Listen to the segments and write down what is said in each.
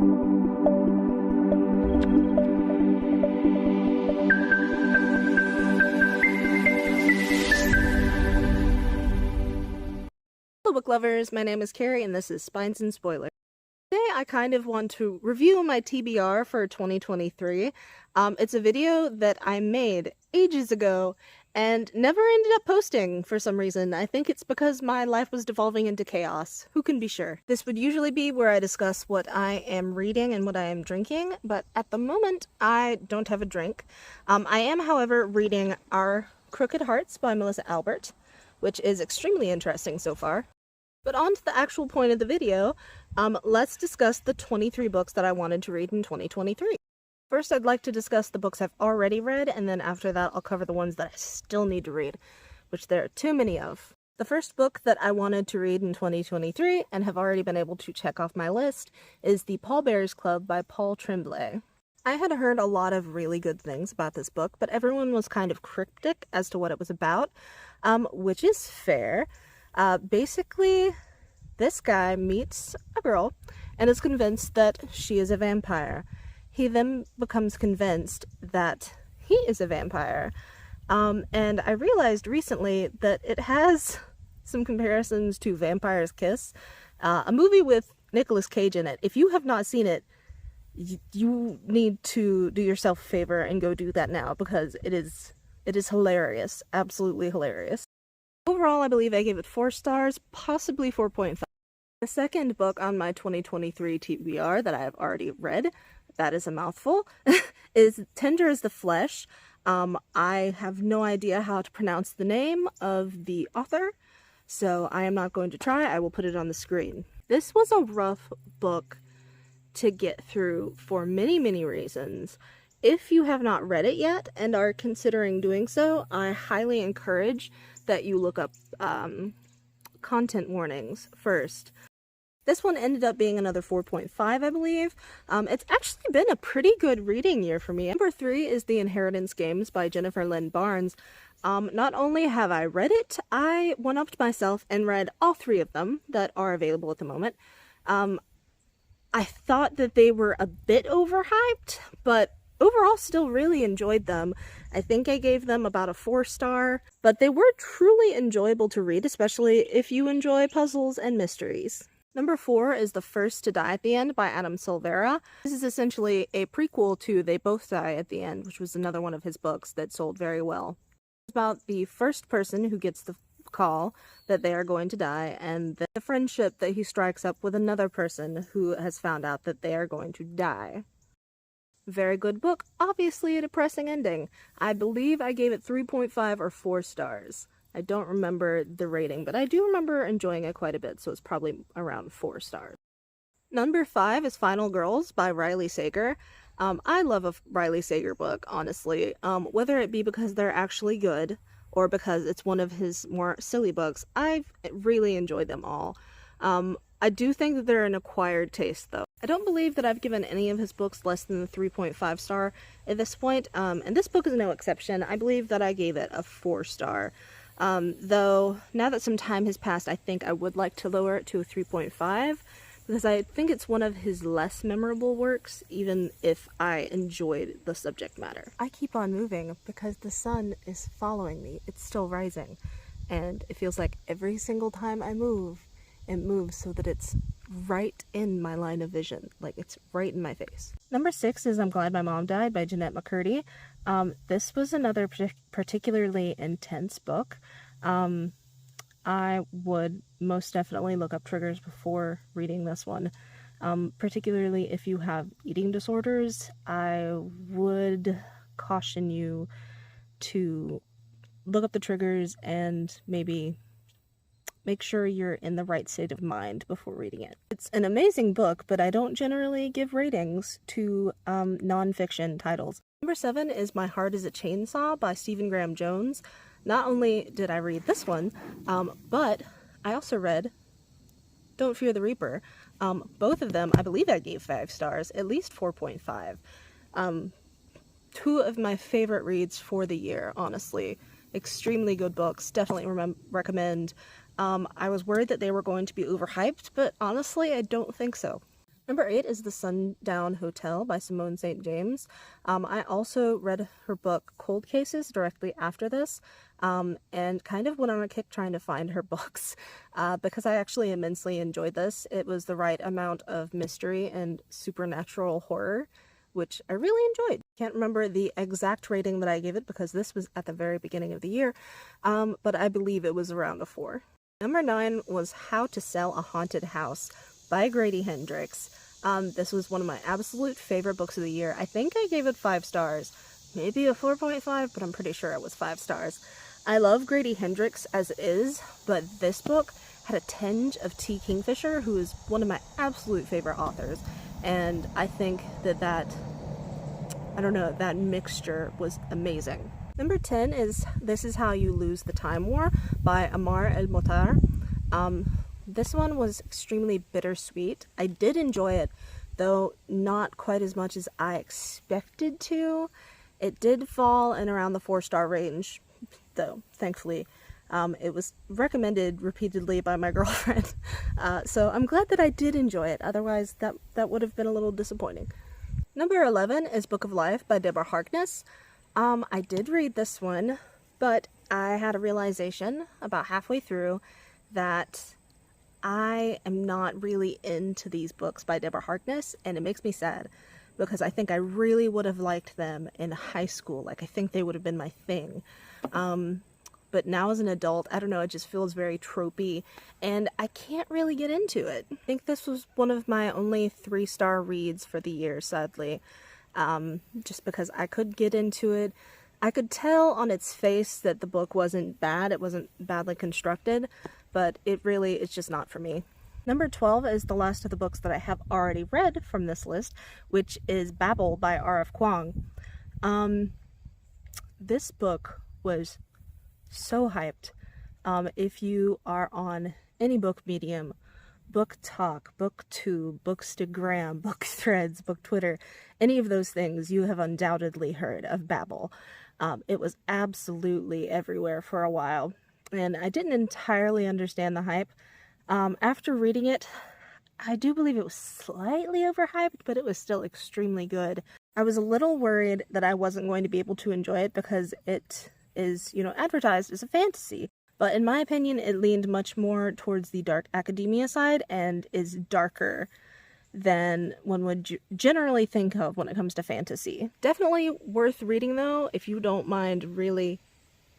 Hello book lovers, my name is Carrie and this is Spines and Spoilers. Today I kind of want to review my TBR for 2023. It's a video that I made ages ago and never ended up posting for some reason. I think it's because my life was devolving into chaos. Who can be sure? This would usually be where I discuss what I am reading and what I am drinking, but at the moment I don't have a drink. I am, however, reading Our Crooked Hearts by Melissa Albert, which is extremely interesting so far. But on to the actual point of the video, let's discuss the 23 books that I wanted to read in 2023. First, I'd like to discuss the books I've already read, and then after that I'll cover the ones that I still need to read, which there are too many of. The first book that I wanted to read in 2023, and have already been able to check off my list, is The Pallbearers Club by Paul Tremblay. I had heard a lot of really good things about this book, but everyone was kind of cryptic as to what it was about, which is fair. Basically, this guy meets a girl and is convinced that she is a vampire. He then becomes convinced that he is a vampire. And I realized recently that it has some comparisons to Vampire's Kiss, a movie with Nicolas Cage in it. If you have not seen it, you need to do yourself a favor and go do that now, because it is hilarious, absolutely hilarious. Overall, I believe I gave it 4 stars, possibly 4.5. The second book on my 2023 TBR that I have already read, that is a mouthful, is Tender as the Flesh. I have no idea how to pronounce the name of the author, so I am not going to try. I will put it on the screen. This was a rough book to get through for many, many reasons. If you have not read it yet and are considering doing so, I highly encourage that you look up content warnings first. This one ended up being another 4.5, I believe. It's actually been a pretty good reading year for me. Number 3 is The Inheritance Games by Jennifer Lynn Barnes. Not only have I read it, I one-upped myself and read all 3 of them that are available at the moment. I thought that they were a bit overhyped, but overall still really enjoyed them. I think I gave them about a 4 star, but they were truly enjoyable to read, especially if you enjoy puzzles and mysteries. Number 4 is The First to Die at the End by Adam Silvera. This is essentially a prequel to They Both Die at the End, which was another one of his books that sold very well. It's about the first person who gets the call that they are going to die, and the friendship that he strikes up with another person who has found out that they are going to die. Very good book, obviously a depressing ending. I believe I gave it 3.5 or 4 stars. I don't remember the rating, but I do remember enjoying it quite a bit, so it's probably around 4 stars. Number 5 is Final Girls by Riley Sager. I love a Riley Sager book, honestly, whether it be because they're actually good or because it's one of his more silly books. I've really enjoyed them all. I do think that they're an acquired taste, though. I don't believe that I've given any of his books less than the 3.5 star at this point, and this book is no exception. I believe that I gave it a 4 star. Though, now that some time has passed, I think I would like to lower it to a 3.5, because I think it's one of his less memorable works, even if I enjoyed the subject matter. I keep on moving because the sun is following me. It's still rising, and it feels like every single time I move, it moves so that it's right in my line of vision, like it's right in my face. Number 6 is I'm Glad My Mom Died by Jeanette McCurdy. This was another particularly intense book. I would most definitely look up triggers before reading this one. Particularly if you have eating disorders, I would caution you to look up the triggers and maybe make sure you're in the right state of mind before reading it. It's an amazing book, but I don't generally give ratings to non-fiction titles. Number 7 is My Heart is a Chainsaw by Stephen Graham Jones. Not only did I read this one, but I also read Don't Fear the Reaper. Both of them, I believe I gave 5 stars, at least 4.5. 2 of my favorite reads for the year, honestly. Extremely good books, definitely recommend. I was worried that they were going to be overhyped, but honestly, I don't think so. Number 8 is The Sundown Hotel by Simone St. James. I also read her book Cold Cases directly after this, and kind of went on a kick trying to find her books because I actually immensely enjoyed this. It was the right amount of mystery and supernatural horror, which I really enjoyed. Can't remember the exact rating that I gave it because this was at the very beginning of the year, but I believe it was around a 4. Number 9 was How to Sell a Haunted House by Grady Hendrix. This was one of my absolute favorite books of the year. I think I gave it 5 stars, maybe a 4.5, but I'm pretty sure it was 5 stars. I love Grady Hendrix as it is, but this book had a tinge of T. Kingfisher, who is one of my absolute favorite authors, and I think that mixture was amazing. Number 10 is This Is How You Lose the Time War by Amar El-Motar. This one was extremely bittersweet. I did enjoy it, though not quite as much as I expected to. It did fall in around the 4-star range, though, thankfully. It was recommended repeatedly by my girlfriend, so I'm glad that I did enjoy it. Otherwise, that would have been a little disappointing. Number 11 is Book of Life by Deborah Harkness. I did read this one, but I had a realization about halfway through that I am not really into these books by Deborah Harkness, and it makes me sad because I think I really would have liked them in high school. Like, I think they would have been my thing. But now as an adult, I don't know, it just feels very tropey, and I can't really get into it. I think this was one of my only 3-star reads for the year, sadly, just because I could get into it. I could tell on its face that the book wasn't bad, it wasn't badly constructed, but it's just not for me. Number 12 is the last of the books that I have already read from this list, which is Babel by R.F. Kuang. This book was so hyped. If you are on any book medium, Book Talk, BookTube, Bookstagram, Book Threads, Book Twitter, any of those things, you have undoubtedly heard of Babel. It was absolutely everywhere for a while, and I didn't entirely understand the hype. After reading it, I do believe it was slightly overhyped, but it was still extremely good. I was a little worried that I wasn't going to be able to enjoy it because it is, advertised as a fantasy. But in my opinion, it leaned much more towards the dark academia side and is darker than one would generally think of when it comes to fantasy. Definitely worth reading, though, if you don't mind really,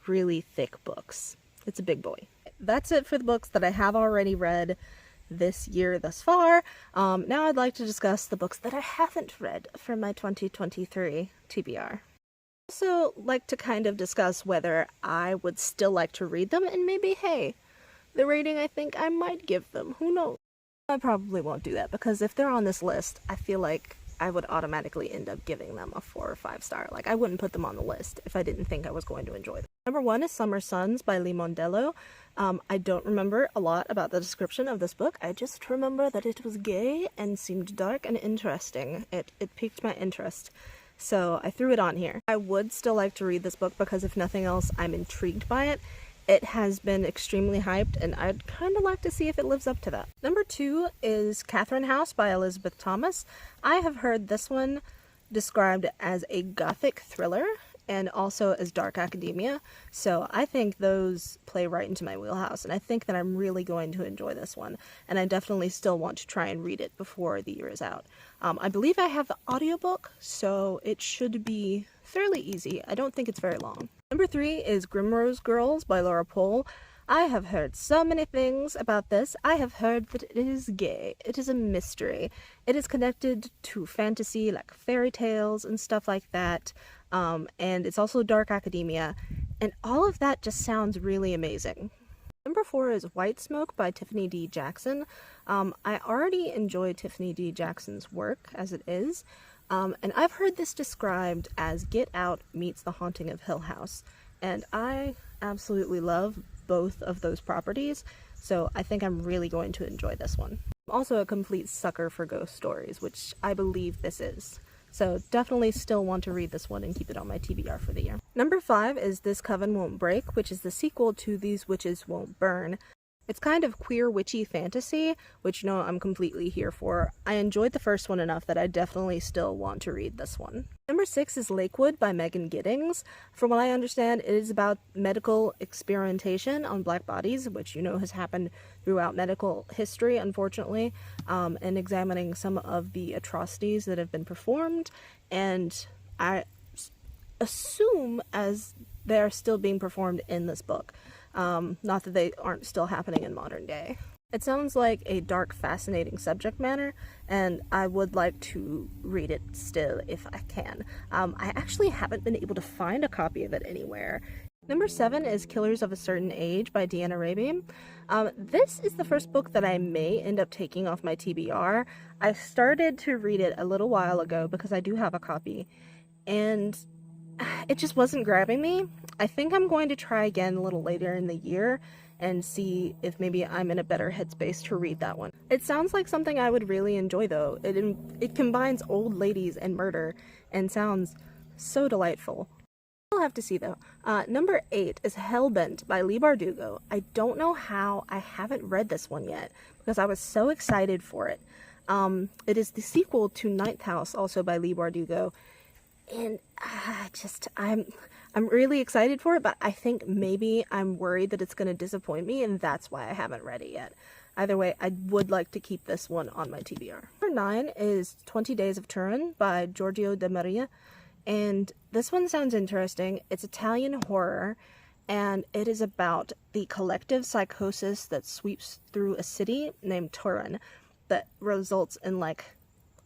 really thick books. It's a big boy. That's it for the books that I have already read this year thus far. Now I'd like to discuss the books that I haven't read for my 2023 TBR. Also like to kind of discuss whether I would still like to read them, and maybe, hey, the rating I think I might give them. Who knows? I probably won't do that because if they're on this list, I feel like I would automatically end up giving them a 4 or 5 star. Like, I wouldn't put them on the list if I didn't think I was going to enjoy them. Number 1 is Summer Suns by Lee Mondello. I don't remember a lot about the description of this book. I just remember that it was gay and seemed dark and interesting. It piqued my interest, so I threw it on here. I would still like to read this book because, if nothing else, I'm intrigued by it. It has been extremely hyped, and I'd kind of like to see if it lives up to that. Number 2 is Catherine House by Elizabeth Thomas. I have heard this one described as a gothic thriller and also as dark academia, so I think those play right into my wheelhouse, and I think that I'm really going to enjoy this one, and I definitely still want to try and read it before the year is out. I believe I have the audiobook, so it should be fairly easy. I don't think it's very long. Number 3 is Grimrose Girls by Laura Pohl. I have heard so many things about this. I have heard that it is gay. It is a mystery. It is connected to fantasy, like fairy tales and stuff like that. And it's also dark academia. And all of that just sounds really amazing. Number 4 is White Smoke by Tiffany D. Jackson. I already enjoy Tiffany D. Jackson's work as it is. And I've heard this described as Get Out meets The Haunting of Hill House. And I absolutely love both of those properties, so I think I'm really going to enjoy this one. I'm also a complete sucker for ghost stories, which I believe this is. So definitely still want to read this one and keep it on my TBR for the year. Number 5 is This Coven Won't Break, which is the sequel to These Witches Won't Burn. It's kind of queer witchy fantasy, which I'm completely here for. I enjoyed the first one enough that I definitely still want to read this one. Number 6 is Lakewood by Megan Giddings. From what I understand, it is about medical experimentation on black bodies, which has happened throughout medical history, unfortunately, and examining some of the atrocities that have been performed, and I assume as they're still being performed in this book. Not that they aren't still happening in modern day. It sounds like a dark, fascinating subject matter, and I would like to read it still if I can. I actually haven't been able to find a copy of it anywhere. Number 7 is Killers of a Certain Age by Deanna Raby. This is the first book that I may end up taking off my TBR. I started to read it a little while ago because I do have a copy, and it just wasn't grabbing me. I think I'm going to try again a little later in the year and see if maybe I'm in a better headspace to read that one. It sounds like something I would really enjoy though. It combines old ladies and murder and sounds so delightful. We'll have to see though. Number 8 is Hellbent by Leigh Bardugo. I don't know how I haven't read this one yet because I was so excited for it. It is the sequel to Ninth House, also by Leigh Bardugo. And I'm really excited for it, but I think maybe I'm worried that it's going to disappoint me, and that's why I haven't read it yet. Either way, I would like to keep this one on my TBR. Number 9 is 20 Days of Turin by Giorgio De Maria, and this one sounds interesting. It's Italian horror, and it is about the collective psychosis that sweeps through a city named Turin that results in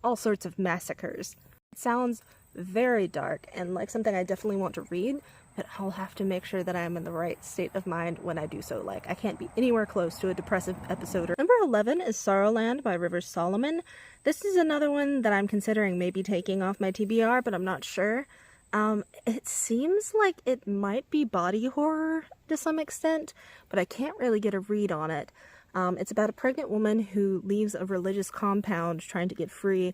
all sorts of massacres. It sounds very dark and like something I definitely want to read, but I'll have to make sure that I'm in the right state of mind when I do so. I can't be anywhere close to a depressive episode. Number 11 is Sorrowland by Rivers Solomon. This is another one that I'm considering maybe taking off my TBR, but I'm not sure. It seems like it might be body horror to some extent, but I can't really get a read on it. It's about a pregnant woman who leaves a religious compound trying to get free,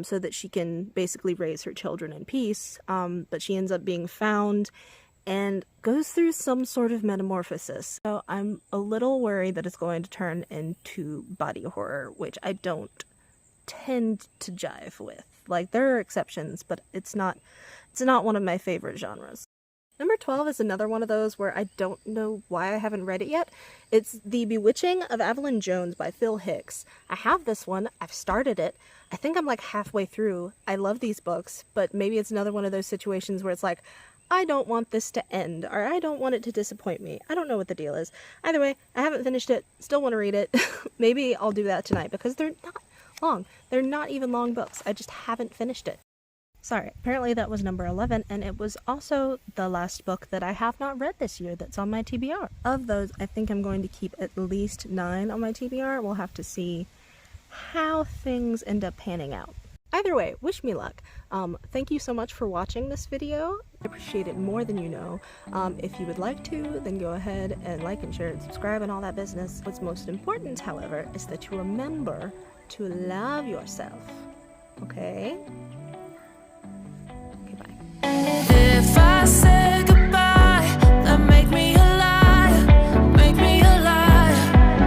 so that she can basically raise her children in peace, but she ends up being found and goes through some sort of metamorphosis. So I'm a little worried that it's going to turn into body horror, which I don't tend to jive with. There are exceptions, but it's not one of my favorite genres. Number 12 is another one of those where I don't know why I haven't read it yet. It's The Bewitching of Evelyn Jones by Phil Hicks. I have this one. I've started it. I think I'm halfway through. I love these books, but maybe it's another one of those situations where it's I don't want this to end, or I don't want it to disappoint me. I don't know what the deal is. Either way, I haven't finished it. Still want to read it. Maybe I'll do that tonight because they're not long. They're not even long books. I just haven't finished it. Sorry, apparently that was number 11, and it was also the last book that I have not read this year that's on my TBR. Of those, I think I'm going to keep at least 9 on my TBR. We'll have to see how things end up panning out. Either way, wish me luck. Thank you so much for watching this video. I appreciate it more than you know. If you would like to, then go ahead and like and share and subscribe and all that business. What's most important, however, is that you remember to love yourself. Okay?